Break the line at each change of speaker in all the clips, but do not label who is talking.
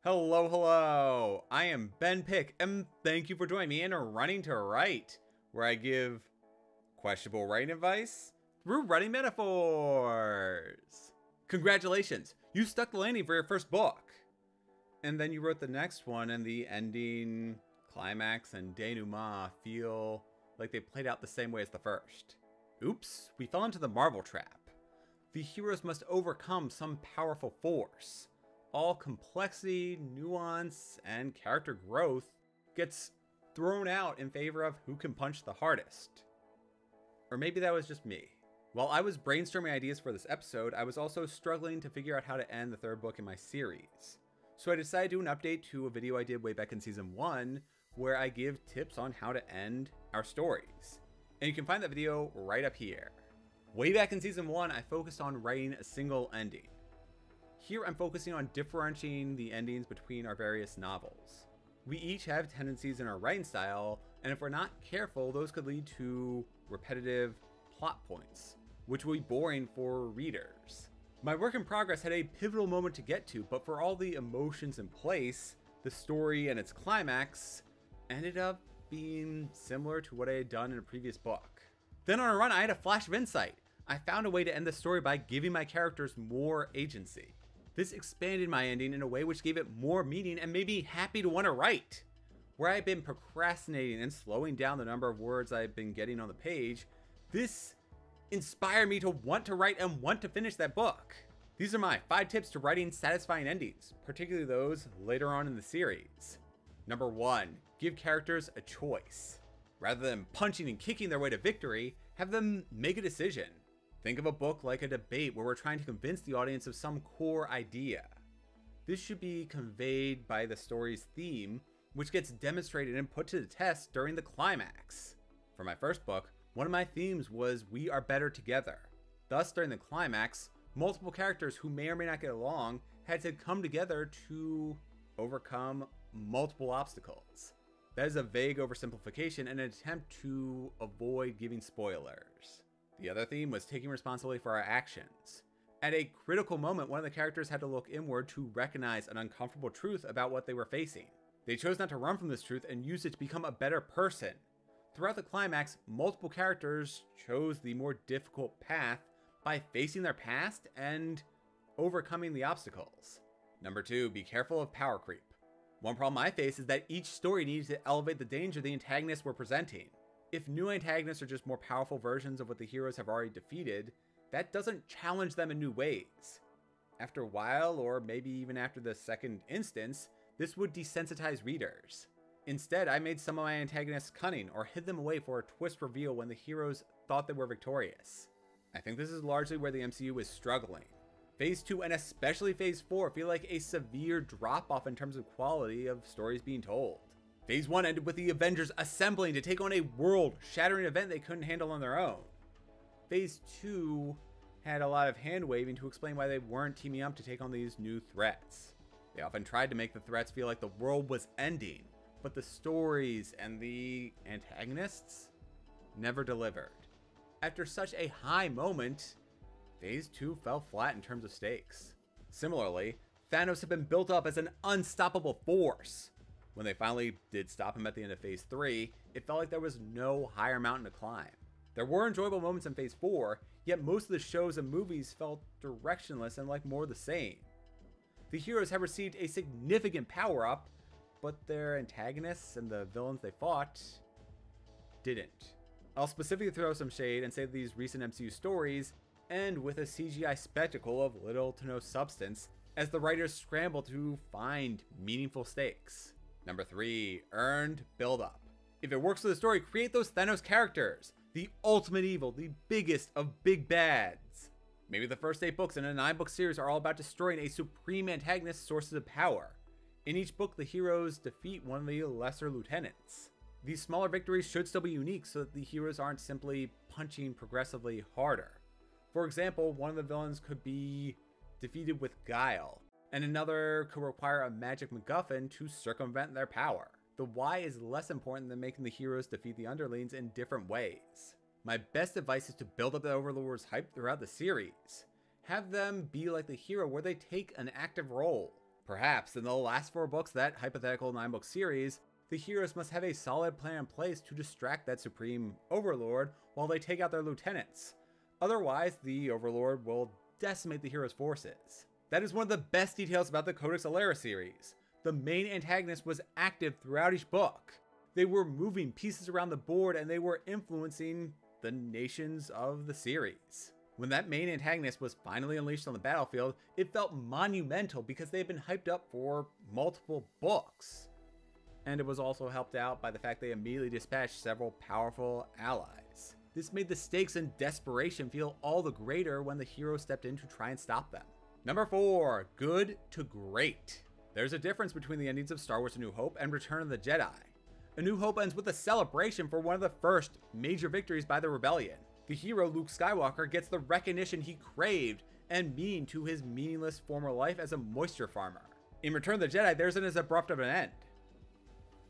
Hello, hello! I am Ben Pick, and thank you for joining me in Running to Write, where I give questionable writing advice through writing metaphors. Congratulations! You stuck the landing for your first book! And then you wrote the next one, and the ending, climax, and denouement feel like they played out the same way as the first. Oops, we fell into the Marvel trap. The heroes must overcome some powerful force. All complexity, nuance, and character growth gets thrown out in favor of who can punch the hardest. Or maybe that was just me. While I was brainstorming ideas for this episode, I was also struggling to figure out how to end the third book in my series. So I decided to do an update to a video I did way back in season 1, where I give tips on how to end our stories. And you can find that video right up here. Way back in season 1, I focused on writing a single ending. Here I'm focusing on differentiating the endings between our various novels. We each have tendencies in our writing style, and if we're not careful, those could lead to repetitive plot points, which will be boring for readers. My work in progress had a pivotal moment to get to, but for all the emotions in place, the story and its climax ended up being similar to what I had done in a previous book. Then on a run, I had a flash of insight. I found a way to end the story by giving my characters more agency. This expanded my ending in a way which gave it more meaning and made me happy to want to write. Where I've been procrastinating and slowing down the number of words I've been getting on the page, this inspired me to want to write and want to finish that book. These are my 5 tips to writing satisfying endings, particularly those later on in the series. Number 1, give characters a choice. Rather than punching and kicking their way to victory, have them make a decision. Think of a book like a debate where we're trying to convince the audience of some core idea. This should be conveyed by the story's theme, which gets demonstrated and put to the test during the climax. For my first book, one of my themes was we are better together. Thus, during the climax, multiple characters who may or may not get along had to come together to overcome multiple obstacles. That is a vague oversimplification and an attempt to avoid giving spoilers. The other theme was taking responsibility for our actions. At a critical moment, one of the characters had to look inward to recognize an uncomfortable truth about what they were facing. They chose not to run from this truth and used it to become a better person. Throughout the climax, multiple characters chose the more difficult path by facing their past and overcoming the obstacles. Number 2, be careful of power creep. One problem I face is that each story needs to elevate the danger the antagonists were presenting. If new antagonists are just more powerful versions of what the heroes have already defeated, that doesn't challenge them in new ways. After a while, or maybe even after the second instance, this would desensitize readers. Instead, I made some of my antagonists cunning or hid them away for a twist reveal when the heroes thought they were victorious. I think this is largely where the MCU is struggling. Phase 2 and especially Phase 4 feel like a severe drop-off in terms of quality of stories being told. Phase 1 ended with the Avengers assembling to take on a world-shattering event they couldn't handle on their own. Phase 2 had a lot of hand-waving to explain why they weren't teaming up to take on these new threats. They often tried to make the threats feel like the world was ending, but the stories and the antagonists never delivered. After such a high moment, Phase 2 fell flat in terms of stakes. Similarly, Thanos had been built up as an unstoppable force. When they finally did stop him at the end of Phase 3, it felt like there was no higher mountain to climb. There were enjoyable moments in Phase 4, yet most of the shows and movies felt directionless and like more of the same. The heroes have received a significant power-up, but their antagonists and the villains they fought didn't. I'll specifically throw some shade and say that these recent MCU stories end with a CGI spectacle of little to no substance as the writers scramble to find meaningful stakes. Number 3, earned buildup. If it works for the story, create those Thanos characters, the ultimate evil, the biggest of big bads. Maybe the first 8 books in a 9-book series are all about destroying a supreme antagonist's sources of power. In each book, the heroes defeat one of the lesser lieutenants. These smaller victories should still be unique so that the heroes aren't simply punching progressively harder. For example, one of the villains could be defeated with guile, and another could require a magic MacGuffin to circumvent their power. The why is less important than making the heroes defeat the underlings in different ways. My best advice is to build up the Overlord's hype throughout the series. Have them be like the hero where they take an active role. Perhaps in the last 4 books of that hypothetical 9-book series, the heroes must have a solid plan in place to distract that supreme overlord while they take out their lieutenants. Otherwise, the overlord will decimate the heroes' forces. That is one of the best details about the Codex Alera series. The main antagonist was active throughout each book. They were moving pieces around the board and they were influencing the nations of the series. When that main antagonist was finally unleashed on the battlefield, it felt monumental because they had been hyped up for multiple books. And it was also helped out by the fact they immediately dispatched several powerful allies. This made the stakes and desperation feel all the greater when the hero stepped in to try and stop them. Number 4, good to great. There's a difference between the endings of Star Wars A New Hope and Return of the Jedi. A New Hope ends with a celebration for one of the first major victories by the rebellion. The hero Luke Skywalker gets the recognition he craved and meaning to his meaningless former life as a moisture farmer. In Return of the Jedi, there's an as abrupt of an end.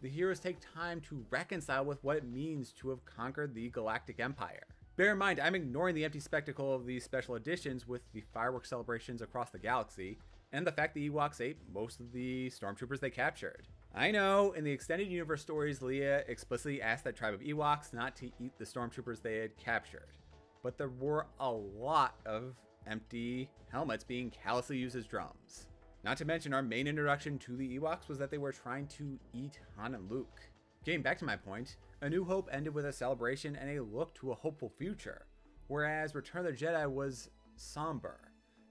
The heroes take time to reconcile with what it means to have conquered the Galactic Empire. Bear in mind, I'm ignoring the empty spectacle of these special editions with the fireworks celebrations across the galaxy, and the fact the Ewoks ate most of the stormtroopers they captured. I know, in the extended universe stories, Leia explicitly asked that tribe of Ewoks not to eat the stormtroopers they had captured, but there were a lot of empty helmets being callously used as drums. Not to mention, our main introduction to the Ewoks was that they were trying to eat Han and Luke. Getting back to my point, A New Hope ended with a celebration and a look to a hopeful future, whereas Return of the Jedi was somber.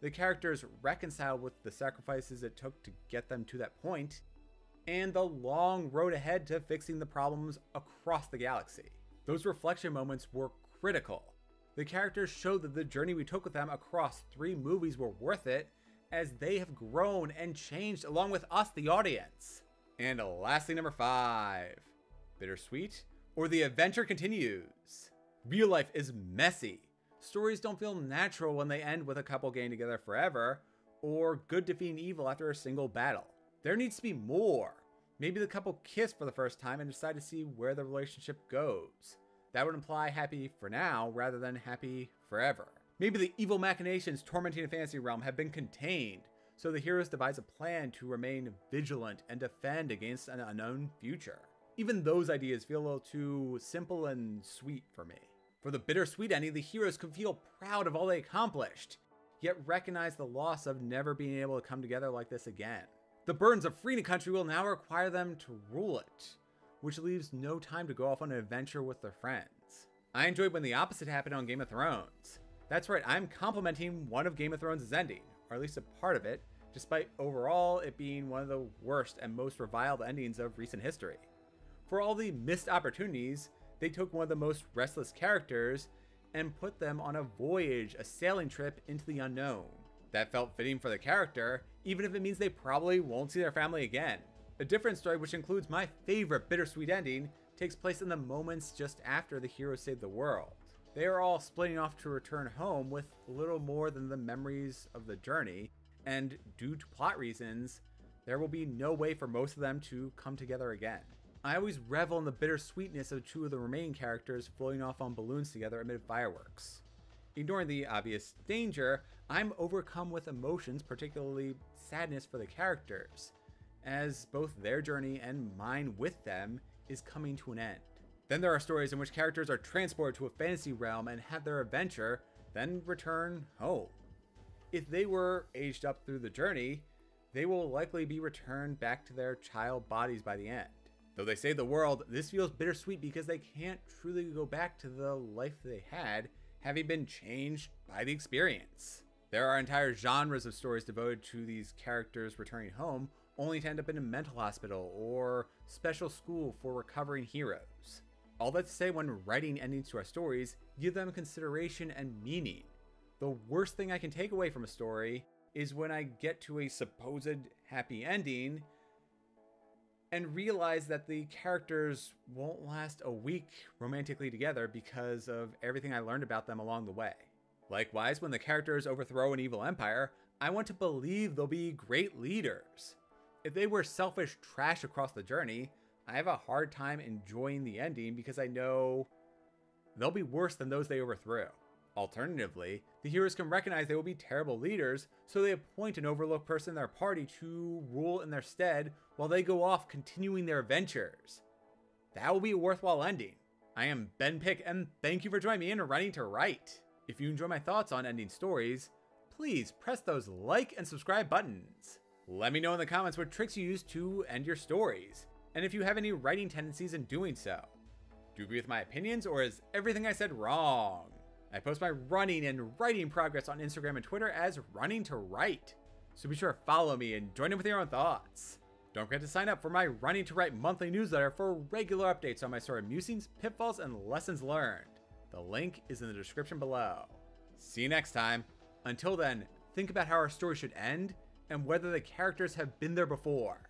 The characters reconciled with the sacrifices it took to get them to that point, and the long road ahead to fixing the problems across the galaxy. Those reflection moments were critical. The characters showed that the journey we took with them across 3 movies were worth it, as they have grown and changed along with us, the audience. And lastly, number 5, Bittersweet, or The Adventure Continues. Real life is messy. Stories don't feel natural when they end with a couple getting together forever, or good defeating evil after a single battle. There needs to be more. Maybe the couple kiss for the first time and decide to see where the relationship goes. That would imply happy for now rather than happy forever. Maybe the evil machinations tormenting the fantasy realm have been contained, so the heroes devise a plan to remain vigilant and defend against an unknown future. Even those ideas feel a little too simple and sweet for me. For the bittersweet ending, the heroes could feel proud of all they accomplished, yet recognize the loss of never being able to come together like this again. The burdens of freeing a country will now require them to rule it, which leaves no time to go off on an adventure with their friends. I enjoyed when the opposite happened on Game of Thrones. That's right, I'm complimenting one of Game of Thrones' ending, or at least a part of it, despite overall it being one of the worst and most reviled endings of recent history. For all the missed opportunities, they took one of the most restless characters and put them on a voyage, a sailing trip into the unknown. That felt fitting for the character, even if it means they probably won't see their family again. A different story, which includes my favorite bittersweet ending, takes place in the moments just after the heroes save the world. They are all splitting off to return home with little more than the memories of the journey, and due to plot reasons, there will be no way for most of them to come together again. I always revel in the bittersweetness of 2 of the remaining characters floating off on balloons together amid fireworks. Ignoring the obvious danger, I'm overcome with emotions, particularly sadness for the characters, as both their journey and mine with them is coming to an end. Then there are stories in which characters are transported to a fantasy realm and have their adventure, then return home. If they were aged up through the journey, they will likely be returned back to their child bodies by the end. Though they save the world, this feels bittersweet because they can't truly go back to the life they had, having been changed by the experience. There are entire genres of stories devoted to these characters returning home, only to end up in a mental hospital or special school for recovering heroes. All that to say, when writing endings to our stories, give them consideration and meaning. The worst thing I can take away from a story is when I get to a supposed happy ending and realize that the characters won't last a week romantically together because of everything I learned about them along the way. Likewise, when the characters overthrow an evil empire, I want to believe they'll be great leaders. If they were selfish trash across the journey, I have a hard time enjoying the ending because I know they'll be worse than those they overthrew. Alternatively, the heroes can recognize they will be terrible leaders, so they appoint an overlooked person in their party to rule in their stead while they go off continuing their adventures. That will be a worthwhile ending. I am Ben Pick, and thank you for joining me in Writing to Write. If you enjoy my thoughts on ending stories, please press those like and subscribe buttons. Let me know in the comments what tricks you use to end your stories, and if you have any writing tendencies in doing so. Do you agree with my opinions, or is everything I said wrong? I post my running and writing progress on Instagram and Twitter as Running to Write, so be sure to follow me and join in with your own thoughts. Don't forget to sign up for my Running to Write monthly newsletter for regular updates on my story musings, pitfalls, and lessons learned. The link is in the description below. See you next time. Until then, think about how our story should end and whether the characters have been there before.